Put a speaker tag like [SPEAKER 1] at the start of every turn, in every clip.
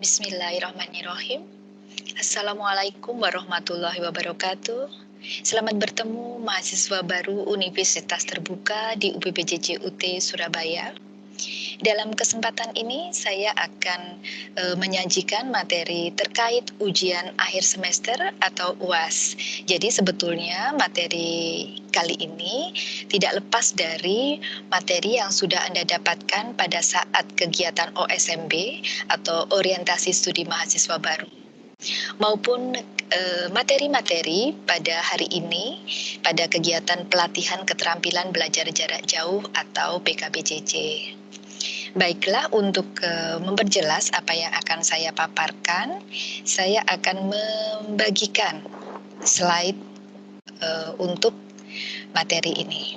[SPEAKER 1] Bismillahirrahmanirrahim. Assalamualaikum warahmatullahi wabarakatuh. Selamat bertemu mahasiswa baru Universitas Terbuka di UPBJJ UT Surabaya. Dalam kesempatan ini saya akan menyajikan materi terkait ujian akhir semester atau UAS. Jadi sebetulnya materi kali ini tidak lepas dari materi yang sudah Anda dapatkan pada saat kegiatan OSMB atau orientasi studi mahasiswa baru, maupun materi-materi pada hari ini pada kegiatan pelatihan keterampilan belajar jarak jauh atau PKBJJ. Baiklah, untuk memperjelas apa yang akan saya paparkan, saya akan membagikan slide untuk materi ini.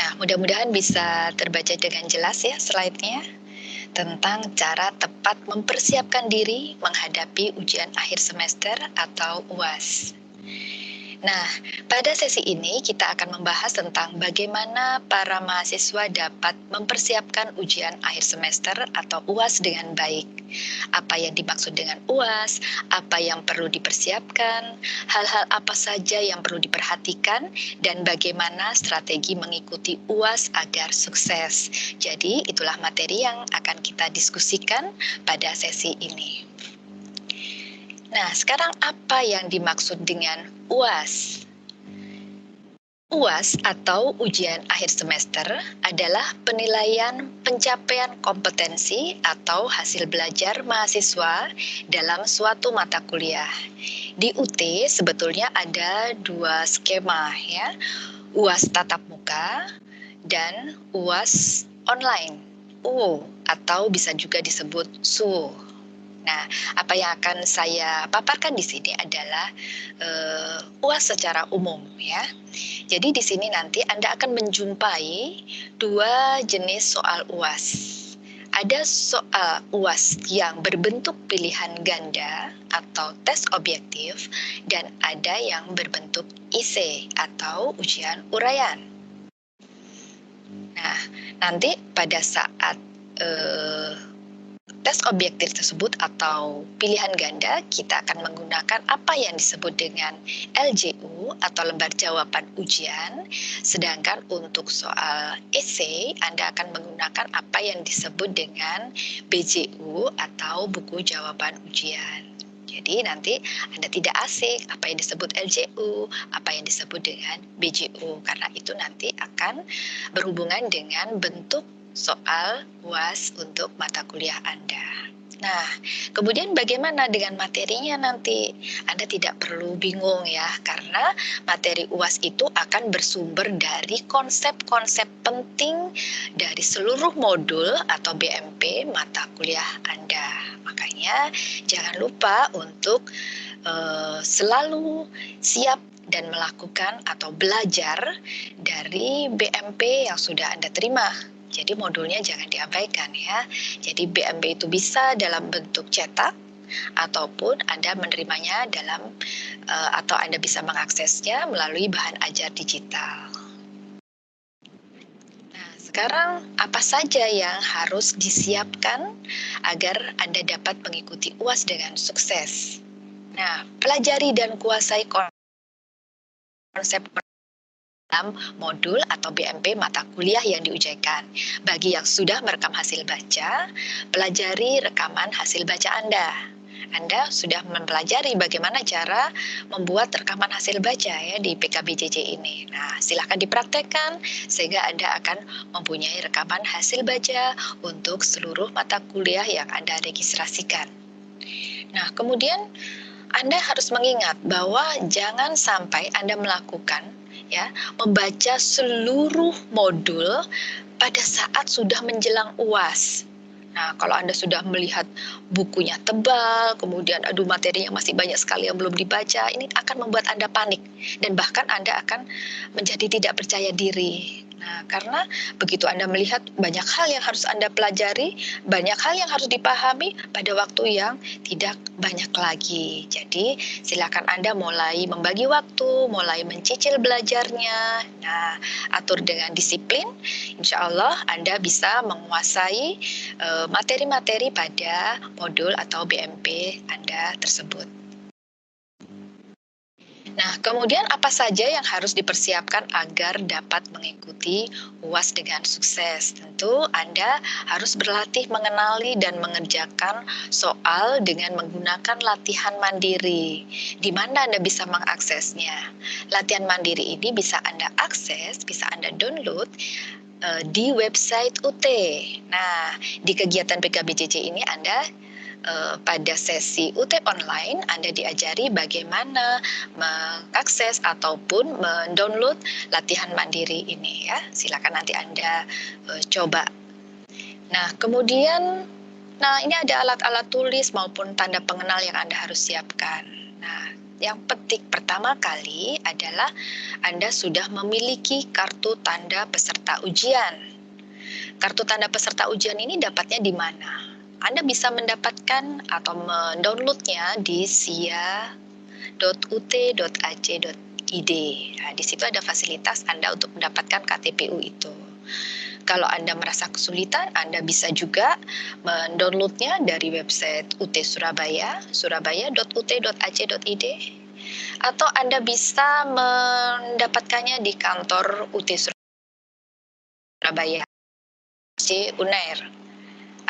[SPEAKER 1] Nah, mudah-mudahan bisa terbaca dengan jelas ya slide-nya, tentang cara tepat mempersiapkan diri menghadapi ujian akhir semester atau UAS. Nah, pada sesi ini kita akan membahas tentang bagaimana para mahasiswa dapat mempersiapkan ujian akhir semester atau UAS dengan baik. Apa yang dimaksud dengan UAS, apa yang perlu dipersiapkan, hal-hal apa saja yang perlu diperhatikan, dan bagaimana strategi mengikuti UAS agar sukses. Jadi, itulah materi yang akan kita diskusikan pada sesi ini. Nah, sekarang apa yang dimaksud dengan UAS? UAS atau ujian akhir semester adalah penilaian pencapaian kompetensi atau hasil belajar mahasiswa dalam suatu mata kuliah. Di UT sebetulnya ada dua skema ya, UAS tatap muka dan UAS online, UO atau bisa juga disebut SUO. Nah, apa yang akan saya paparkan di sini adalah UAS secara umum ya. Jadi di sini nanti Anda akan menjumpai dua jenis soal UAS. Ada soal UAS yang berbentuk pilihan ganda atau tes objektif, dan ada yang berbentuk IC atau ujian uraian. Nah, nanti pada saat tes objektif tersebut atau pilihan ganda, kita akan menggunakan apa yang disebut dengan LJU atau lembar jawaban ujian. Sedangkan untuk soal esai, Anda akan menggunakan apa yang disebut dengan BJU atau buku jawaban ujian. Jadi nanti Anda tidak asing apa yang disebut LJU, apa yang disebut dengan BJU, karena itu nanti akan berhubungan dengan bentuk soal UAS untuk mata kuliah Anda. Nah, kemudian bagaimana dengan materinya nanti? Anda tidak perlu bingung ya, karena materi UAS itu akan bersumber dari konsep-konsep penting dari seluruh modul atau BMP mata kuliah Anda. Makanya jangan lupa untuk selalu siap dan melakukan atau belajar dari BMP yang sudah Anda terima. Jadi modulnya jangan diabaikan ya. Jadi BMP itu bisa dalam bentuk cetak ataupun Anda menerimanya dalam atau Anda bisa mengaksesnya melalui bahan ajar digital. Nah, sekarang apa saja yang harus disiapkan agar Anda dapat mengikuti UAS dengan sukses? Nah, pelajari dan kuasai konsep dalam modul atau BMP mata kuliah yang diujikan. Bagi yang sudah merekam hasil baca, pelajari rekaman hasil baca Anda. Anda sudah mempelajari bagaimana cara membuat rekaman hasil baca ya di PKBJJ ini. Nah, silakan dipraktekkan sehingga Anda akan mempunyai rekaman hasil baca untuk seluruh mata kuliah yang Anda registrasikan. Nah, kemudian Anda harus mengingat bahwa jangan sampai Anda melakukan ya, membaca seluruh modul pada saat sudah menjelang UAS. Nah, kalau Anda sudah melihat bukunya tebal, kemudian aduh materinya masih banyak sekali yang belum dibaca, ini akan membuat Anda panik dan bahkan Anda akan menjadi tidak percaya diri. Nah, karena begitu Anda melihat banyak hal yang harus Anda pelajari, banyak hal yang harus dipahami pada waktu yang tidak banyak lagi. Jadi, silakan Anda mulai membagi waktu, mulai mencicil belajarnya. Nah, atur dengan disiplin, insya Allah Anda bisa menguasai materi-materi pada modul atau BMP Anda tersebut. Nah, kemudian apa saja yang harus dipersiapkan agar dapat mengikuti UAS dengan sukses? Tentu Anda harus berlatih mengenali dan mengerjakan soal dengan menggunakan latihan mandiri. Di mana Anda bisa mengaksesnya? Latihan mandiri ini bisa Anda akses, bisa Anda download di website UT. Nah, di kegiatan PKBJJ ini Anda pada sesi UT online Anda diajari bagaimana mengakses ataupun mendownload latihan mandiri ini ya. Silakan nanti Anda coba. Nah, kemudian ini ada alat-alat tulis maupun tanda pengenal yang Anda harus siapkan. Nah, yang penting pertama kali adalah Anda sudah memiliki kartu tanda peserta ujian. Kartu tanda peserta ujian ini dapatnya di mana? Anda bisa mendapatkan atau mendownloadnya di sia.ut.ac.id. Nah, di situ ada fasilitas Anda untuk mendapatkan KTPU itu. Kalau Anda merasa kesulitan, Anda bisa juga mendownloadnya dari website UT Surabaya, surabaya.ut.ac.id, atau Anda bisa mendapatkannya di kantor UT Surabaya, UNER.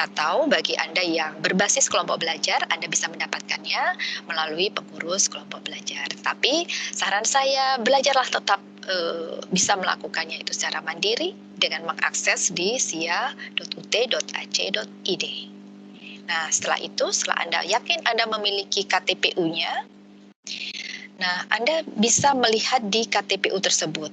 [SPEAKER 1] Atau bagi Anda yang berbasis kelompok belajar, Anda bisa mendapatkannya melalui pengurus kelompok belajar. Tapi saran saya, belajarlah tetap bisa melakukannya itu secara mandiri dengan mengakses di sia.ut.ac.id. Nah, setelah itu, setelah Anda yakin Anda memiliki KTPU-nya, nah Anda bisa melihat di KTPU tersebut,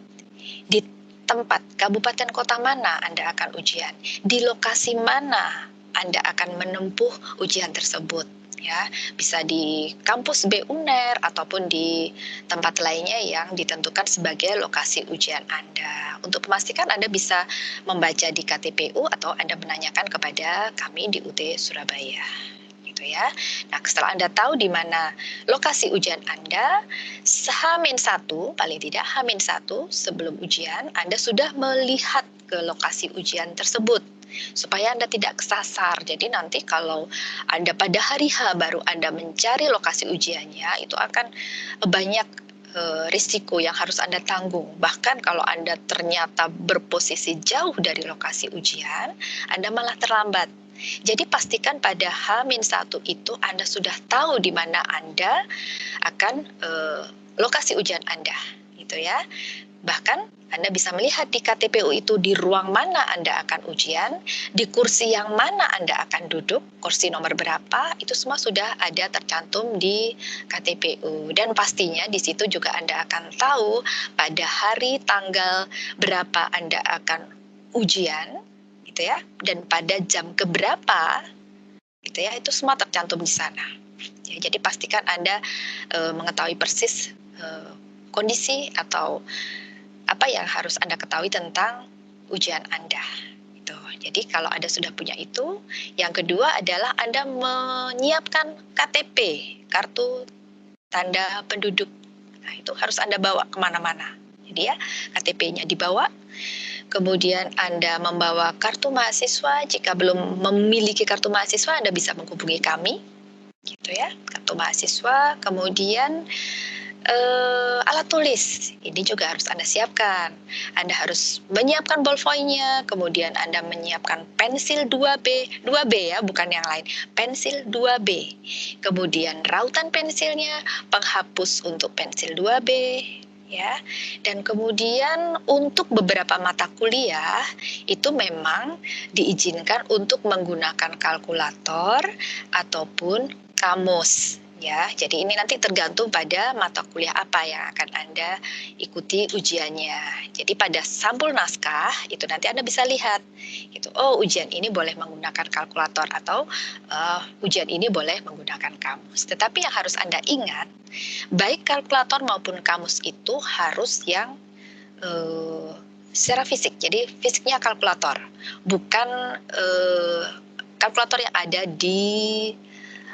[SPEAKER 1] di tempat kabupaten kota mana Anda akan ujian, di lokasi mana Anda akan menempuh ujian tersebut ya, bisa di kampus BUNER ataupun di tempat lainnya yang ditentukan sebagai lokasi ujian Anda. Untuk memastikan Anda bisa membaca di KTPU atau Anda menanyakan kepada kami di UT Surabaya. Gitu ya. Nah, setelah Anda tahu di mana lokasi ujian Anda, H-1, paling tidak H-1 sebelum ujian, Anda sudah melihat ke lokasi ujian tersebut supaya Anda tidak kesasar. Jadi nanti kalau Anda pada hari H baru Anda mencari lokasi ujiannya, itu akan banyak risiko yang harus Anda tanggung. Bahkan kalau Anda ternyata berposisi jauh dari lokasi ujian, Anda malah terlambat. Jadi pastikan pada H-1 itu Anda sudah tahu di mana Anda akan lokasi ujian Anda, gitu ya. Bahkan Anda bisa melihat di KTPU itu di ruang mana Anda akan ujian, di kursi yang mana Anda akan duduk, kursi nomor berapa, itu semua sudah ada tercantum di KTPU. Dan pastinya di situ juga Anda akan tahu pada hari tanggal berapa Anda akan ujian, gitu ya, dan pada jam keberapa, gitu ya, itu semua tercantum di sana. Ya, jadi pastikan Anda mengetahui persis kondisi atau apa yang harus Anda ketahui tentang ujian Anda. Gitu. Jadi kalau Anda sudah punya itu, yang kedua adalah Anda menyiapkan KTP, kartu tanda penduduk. Nah, itu harus Anda bawa kemana-mana. Jadi ya, KTP-nya dibawa. Kemudian Anda membawa kartu mahasiswa. Jika belum memiliki kartu mahasiswa, Anda bisa menghubungi kami. Gitu ya, kartu mahasiswa. Kemudian alat tulis, ini juga harus Anda siapkan. Anda harus menyiapkan ballpoint-nya, kemudian Anda menyiapkan pensil 2B, 2B ya, bukan yang lain, pensil 2B. Kemudian rautan pensilnya, penghapus untuk pensil 2B, ya. Dan kemudian untuk beberapa mata kuliah, itu memang diizinkan untuk menggunakan kalkulator ataupun kamus. Ya, jadi ini nanti tergantung pada mata kuliah apa yang akan Anda ikuti ujiannya. Jadi pada sampul naskah itu nanti Anda bisa lihat gitu. Oh, ujian ini boleh menggunakan kalkulator atau ujian ini boleh menggunakan kamus. Tetapi yang harus Anda ingat, baik kalkulator maupun kamus itu harus yang secara fisik. Jadi fisiknya kalkulator, bukan kalkulator yang ada di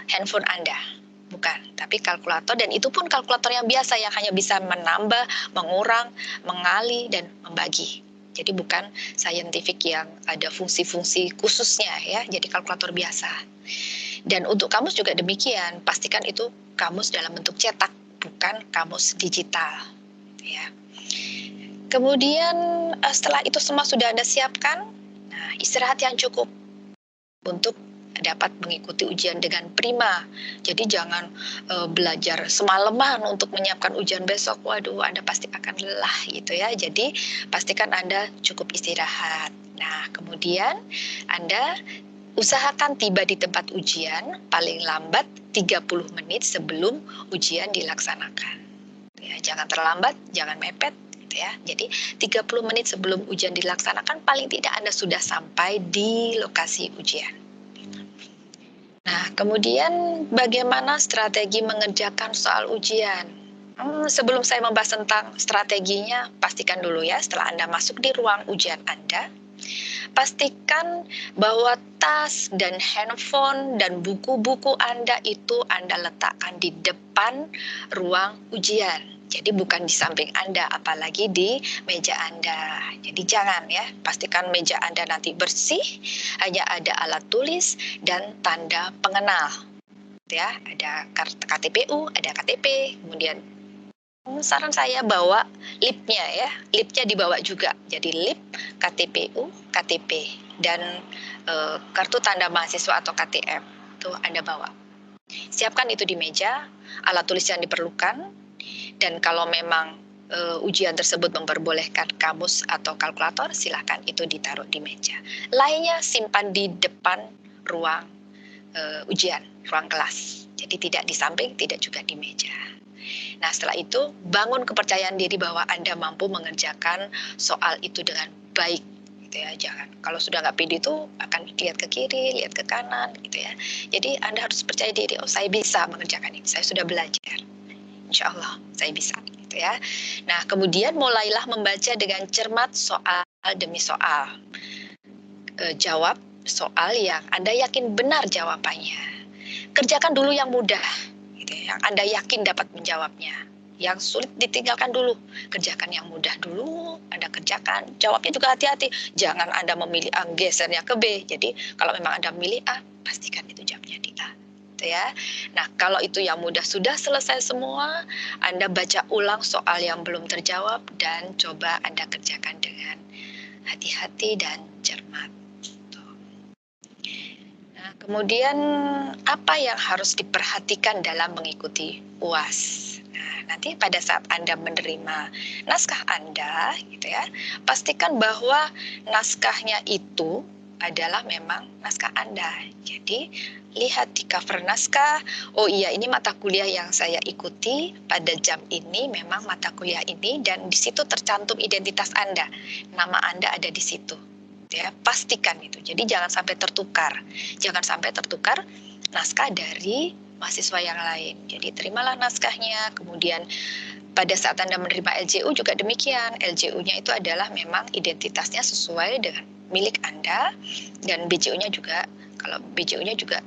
[SPEAKER 1] handphone Anda. Bukan, tapi kalkulator, dan itu pun kalkulator yang biasa yang hanya bisa menambah, mengurang, mengali, dan membagi. Jadi bukan scientific yang ada fungsi-fungsi khususnya ya, jadi kalkulator biasa. Dan untuk kamus juga demikian, pastikan itu kamus dalam bentuk cetak, bukan kamus digital. Ya. Kemudian setelah itu semua sudah Anda siapkan, nah istirahat yang cukup untuk dapat mengikuti ujian dengan prima. Jadi jangan belajar semalaman untuk menyiapkan ujian besok. Waduh, Anda pasti akan lelah gitu ya. Jadi pastikan Anda cukup istirahat. Nah, kemudian Anda usahakan tiba di tempat ujian paling lambat 30 menit sebelum ujian dilaksanakan. Ya, jangan terlambat, jangan mepet gitu ya. Jadi 30 menit sebelum ujian dilaksanakan paling tidak Anda sudah sampai di lokasi ujian. Nah, kemudian bagaimana strategi mengerjakan soal ujian? Sebelum saya membahas tentang strateginya, pastikan dulu ya setelah Anda masuk di ruang ujian Anda, pastikan bahwa tas dan handphone dan buku-buku Anda itu Anda letakkan di depan ruang ujian. Jadi bukan di samping Anda, apalagi di meja Anda. Jadi jangan ya, pastikan meja Anda nanti bersih, hanya ada alat tulis dan tanda pengenal. Ya, ada KTPU, ada KTP, kemudian saran saya bawa lipnya ya, lipnya dibawa juga. Jadi lip, KTPU, KTP, dan kartu tanda mahasiswa atau KTM itu Anda bawa. Siapkan itu di meja, alat tulis yang diperlukan. Dan kalau memang ujian tersebut memperbolehkan kamus atau kalkulator, silakan itu ditaruh di meja. Lainnya simpan di depan ruang ujian, ruang kelas. Jadi tidak di samping, tidak juga di meja. Nah, setelah itu bangun kepercayaan diri bahwa Anda mampu mengerjakan soal itu dengan baik. Gitu ya, jangan kalau sudah nggak pede itu akan lihat ke kiri, lihat ke kanan, gitu ya. Jadi Anda harus percaya diri, oh saya bisa mengerjakan ini, saya sudah belajar. Insya Allah saya bisa gitu ya. Nah, kemudian mulailah membaca dengan cermat soal demi soal. Jawab soal yang Anda yakin benar jawabannya. Kerjakan dulu yang mudah, gitu ya, yang Anda yakin dapat menjawabnya. Yang sulit ditinggalkan dulu, kerjakan yang mudah dulu, Anda kerjakan. Jawabnya juga hati-hati, jangan Anda memilih A, gesernya ke B. Jadi kalau memang Anda memilih A, pastikan itu jawabnya di A. Ya. Nah, kalau itu yang mudah sudah selesai semua, Anda baca ulang soal yang belum terjawab dan coba Anda kerjakan dengan hati-hati dan cermat. Nah, kemudian apa yang harus diperhatikan dalam mengikuti UAS? Nah, nanti pada saat Anda menerima naskah Anda, gitu ya, pastikan bahwa naskahnya itu adalah memang naskah Anda. Jadi lihat di cover naskah, oh iya ini mata kuliah yang saya ikuti pada jam ini, memang mata kuliah ini, dan di situ tercantum identitas Anda, nama Anda ada di situ. Ya, pastikan itu. Jadi jangan sampai tertukar. Jangan sampai tertukar naskah dari mahasiswa yang lain. Jadi terimalah naskahnya, kemudian pada saat Anda menerima LJU juga demikian. LJU-nya itu adalah memang identitasnya sesuai dengan milik Anda, dan BJU-nya juga, kalau BJU-nya juga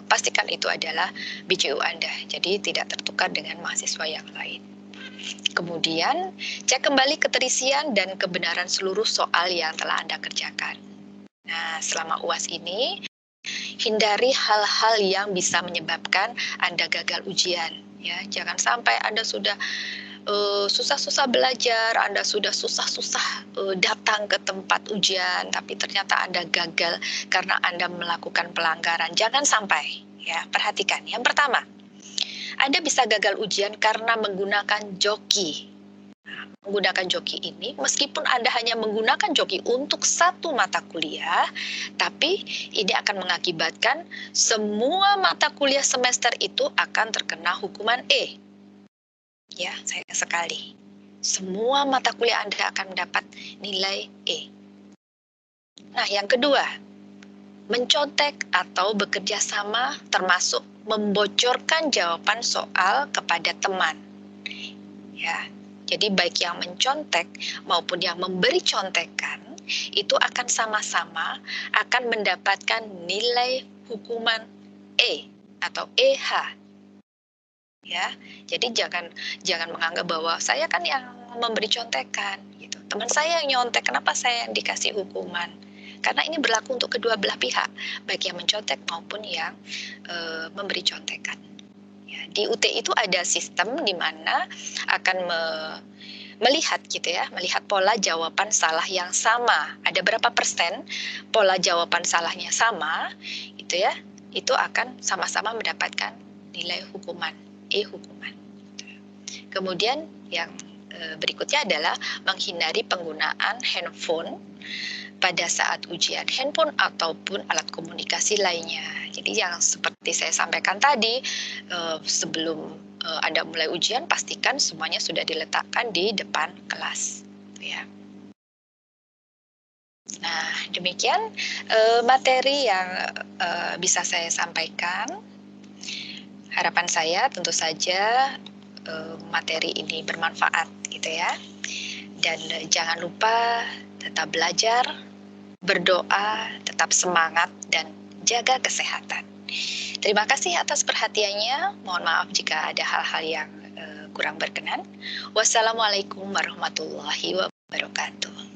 [SPEAKER 1] pastikan itu adalah BJU Anda. Jadi tidak tertukar dengan mahasiswa yang lain. Kemudian cek kembali keterisian dan kebenaran seluruh soal yang telah Anda kerjakan. Nah, selama UAS ini hindari hal-hal yang bisa menyebabkan Anda gagal ujian. Ya, jangan sampai Anda sudah susah-susah belajar, Anda sudah susah-susah datang ke tempat ujian, tapi ternyata Anda gagal karena Anda melakukan pelanggaran. Jangan sampai, ya, perhatikan. Yang pertama, Anda bisa gagal ujian karena menggunakan joki. menggunakan joki ini, meskipun Anda hanya menggunakan joki untuk satu mata kuliah, tapi ini akan mengakibatkan semua mata kuliah semester itu akan terkena hukuman E. Ya, sayang sekali. Semua mata kuliah Anda akan mendapat nilai E. Nah, yang kedua, mencontek atau bekerja sama termasuk membocorkan jawaban soal kepada teman. Ya, jadi baik yang mencontek maupun yang memberi contekan itu akan sama-sama akan mendapatkan nilai hukuman E atau EH. Ya, jadi jangan menganggap bahwa saya kan yang memberi contekan gitu. Teman saya yang nyontek, kenapa saya yang dikasih hukuman? Karena ini berlaku untuk kedua belah pihak, baik yang mencontek maupun yang memberi contekan. Ya, di UT itu ada sistem di mana akan melihat gitu ya, melihat pola jawaban salah yang sama. Ada berapa persen pola jawaban salahnya sama, gitu ya. Itu akan sama-sama mendapatkan nilai hukuman, hukuman. Kemudian yang berikutnya adalah menghindari penggunaan handphone pada saat ujian handphone ataupun alat komunikasi lainnya. Jadi yang seperti saya sampaikan tadi, sebelum Anda mulai ujian, pastikan semuanya sudah diletakkan di depan kelas. Ya. Nah, demikian materi yang bisa saya sampaikan. Harapan saya tentu saja materi ini bermanfaat, gitu ya. Dan jangan lupa tetap belajar, berdoa, tetap semangat, dan jaga kesehatan. Terima kasih atas perhatiannya. Mohon maaf jika ada hal-hal yang kurang berkenan. Wassalamualaikum warahmatullahi wabarakatuh.